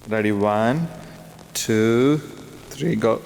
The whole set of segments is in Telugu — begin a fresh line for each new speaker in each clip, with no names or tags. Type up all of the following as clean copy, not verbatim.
Ready? 1, 2, 3, go.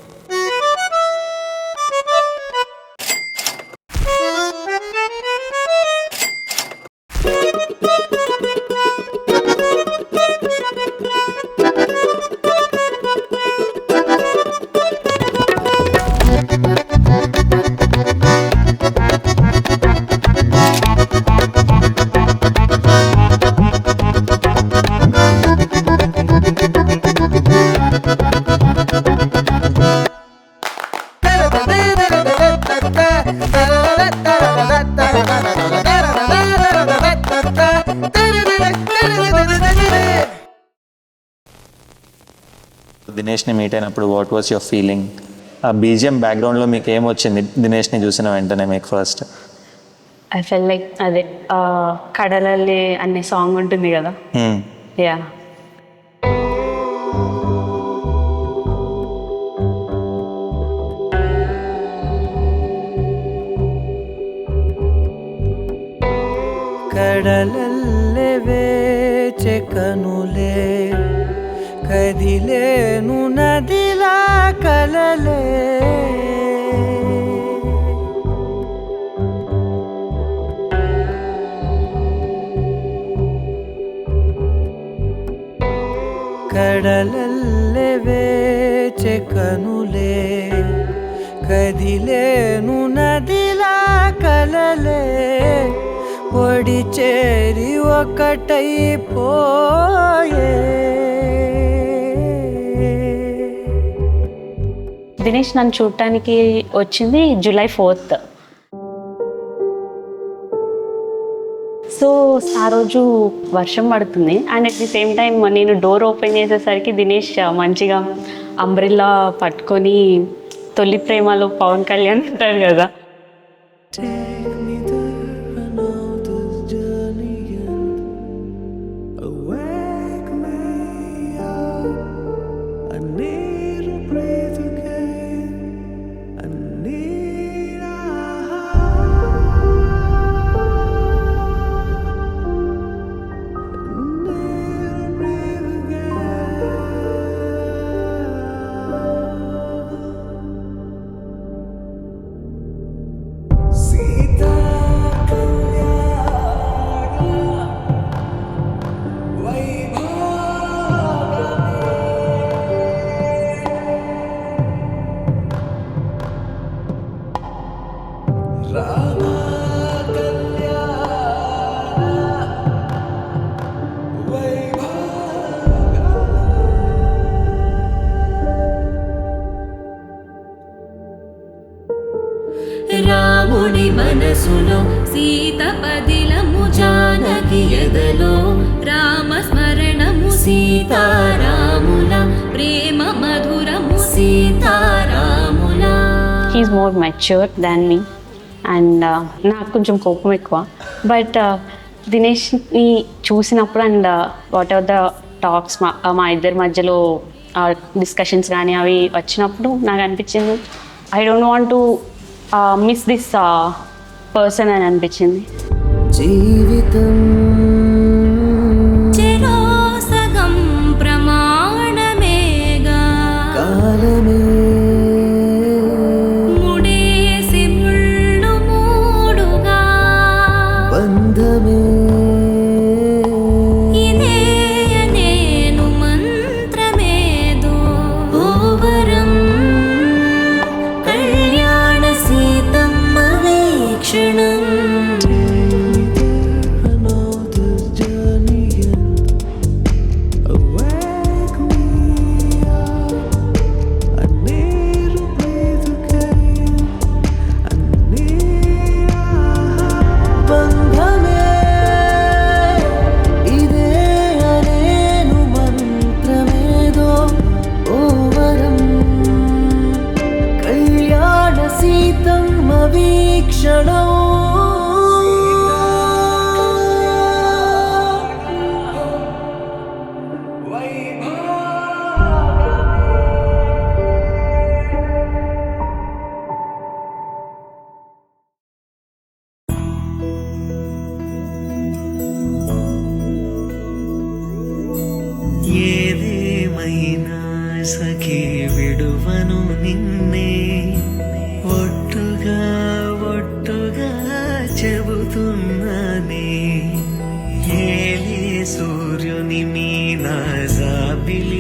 దినేష్ని మీట్ అయినప్పుడు వాట్ వాస్ యువర్ ఫీలింగ్? ఆ బీజిఎం బ్యాక్గ్రౌండ్లో మీకు ఏమొచ్చింది దినేష్ని చూసిన వెంటనే మీకు ఫస్ట్?
ఐ ఫెల్ లైక్ అదే కడలల్లి అనే సాంగ్ ఉంటుంది కదా, యా.
కడలల్లె వేచె కనులే కదిలేను నదిలా కలలే కడలల్లె వేచె కనులే కదిలేను నదిలా కలలే ఒడి చేరి ఒకటైపోయే.
దినేష్ నన్ను చూడటానికి వచ్చింది July 4th. సో ఆ రోజు వర్షం పడుతుంది and at the same time నేను డోర్ ఓపెన్ చేసేసరికి దినేష్ మంచిగా అంబ్రెల్లా పట్టుకొని తొలి ప్రేమలో పవన్ కళ్యాణ్ అంటారు కదా,
రాముడి మనసులో సీత పదిలము జానకి ఎదలో రామస్మరణము సీతారాముల ప్రేమ మధురము సీతారాముల.
He's more mature than me and నాకు కొంచెం కోపం ఎక్కువ. బట్ దినేష్ని చూసినప్పుడు and whatever the talks మా ఇద్దరి మధ్యలో డిస్కషన్స్ కానీ అవి వచ్చినప్పుడు నాకు అనిపించింది I don't want to miss this person అని అనిపించింది.
జీవితం
చెరోసగం ప్రమాణమేగా
కాలమే
ముడేసి ముళ్ళు మూడుగా
బంధమే
ఇదే నేను మంత్రమేదో ఓవరం కళ్యాణ సీతమ్మ వీక్షణం.
సూర్యుని మీన జాబిలి